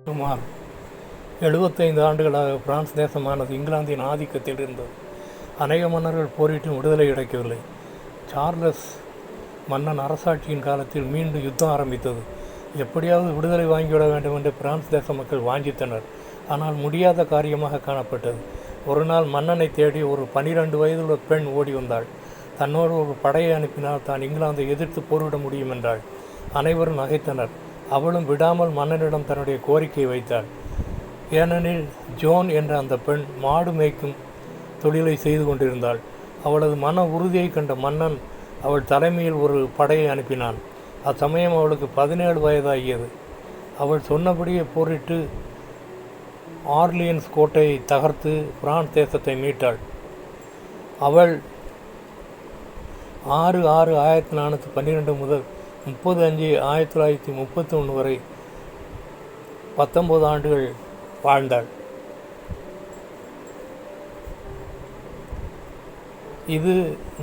சுமார் 75 ஆண்டுகளாக பிரான்ஸ் தேசமானது இங்கிலாந்தின் ஆதிக்கத்தில் இருந்தது. அநேக மன்னர்கள் போரிட்டும் விடுதலை கிடைக்கவில்லை. சார்லஸ் மன்னன் அரசாட்சியின் காலத்தில் மீண்டும் யுத்தம் ஆரம்பித்தது. எப்படியாவது விடுதலை வாங்கிவிட வேண்டும் என்று பிரான்ஸ் தேச மக்கள் வாஞ்சித்தனர். ஆனால் முடியாத காரியமாக காணப்பட்டது. ஒரு நாள் மன்னனை தேடி ஒரு 12 வயதுள்ள பெண் ஓடி வந்தாள். தன்னோடு ஒரு படையை அனுப்பினால் தான் இங்கிலாந்தை எதிர்த்து போரிட முடியும் என்றாள். அனைவரும் நகைத்தனர். அவளும் விடாமல் மன்னனிடம் தன்னுடைய கோரிக்கையை வைத்தாள். ஏனெனில் ஜோன் என்ற அந்த பெண் மாடு மேய்க்கும் தொழிலை செய்து கொண்டிருந்தாள். அவளது மன உறுதியை கண்ட மன்னன் அவள் தலைமையில் ஒரு படையை அனுப்பினான். அச்சமயம் அவளுக்கு 17 வயதாகியது. அவள் சொன்னபடியே போரிட்டு ஆர்லியன்ஸ் கோட்டையை தகர்த்து பிரான்ஸ் தேசத்தை மீட்டாள். அவள் 6/6/1412 முதல் 30/5/1931 வரை 19 ஆண்டுகள் வாழ்ந்தாள். இது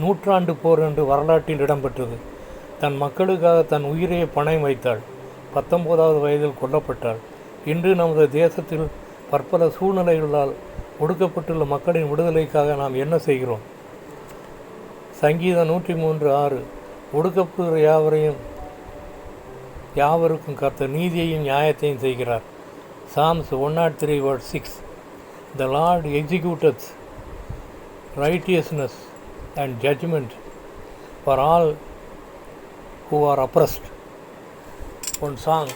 நூற்றாண்டு போர் என்று வரலாற்றில் இடம்பெற்றது. தன் மக்களுக்காக தன் உயிரையே பணயம் வைத்தாள். 19வது வயதில் கொல்லப்பட்டாள். இன்று நமது தேசத்தில் பற்பல சூழ்நிலைகளால் ஒடுக்கப்பட்டுள்ள மக்களின் விடுதலைக்காக நாம் என்ன செய்கிறோம்? சங்கீதம் 103:6 ஒடுக்கப்படுகிற யாவருக்கும் கர்த்தர் நீதியையும் நியாயத்தையும் செய்கிறார். Psalms 103:6 The Lord executeth righteousness and judgment for all who are oppressed. One song.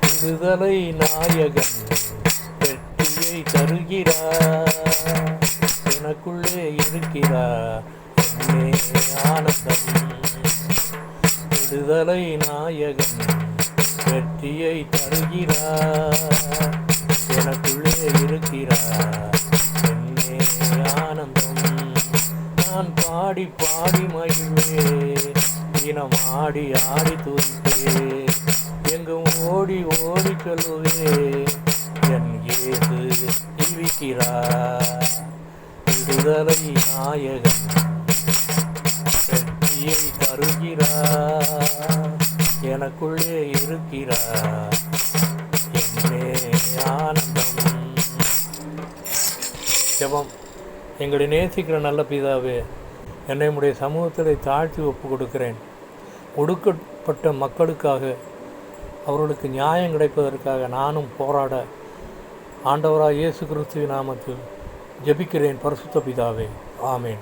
விடுதலை நாயகன் வெற்றியை தருகிறார், எனக்குள்ளே இருக்கிறார் என்னே ஆனந்தம். விடுதலை நாயகன் வெற்றியை தருகிறார், எனக்குள்ளே இருக்கிறார் என்னே ஆனந்தம். நான் பாடி பாடி மகிழ்வே, தினம் ஆடி ஆடி துதிப்பே, எங்கும் ஓடி ஓடி சொல்லுவே என் இயேசு ஜீவிக்கிறார். விடுதலை நாயகன் வெற்றியை தருகிறார், எனக்குள்ளே இருக்கிறார் என்னே ஆனந்தம். ஜெபம். எங்களை நேசிக்கிற நல்ல பிதாவே, என்னை உடைய சமூகத்தில் தாழ்த்தி ஒப்பு கொடுக்கிறேன். ஒடுக்கப்பட்ட மக்களுக்காக, அவர்களுக்கு நியாயம் கிடைப்பதற்காக நானும் போராட ஆண்டவராக இயேசு கிறிஸ்துவின் நாமத்தில் ஜெபிக்கிறேன் பரிசுத்த பிதாவே. ஆமேன்.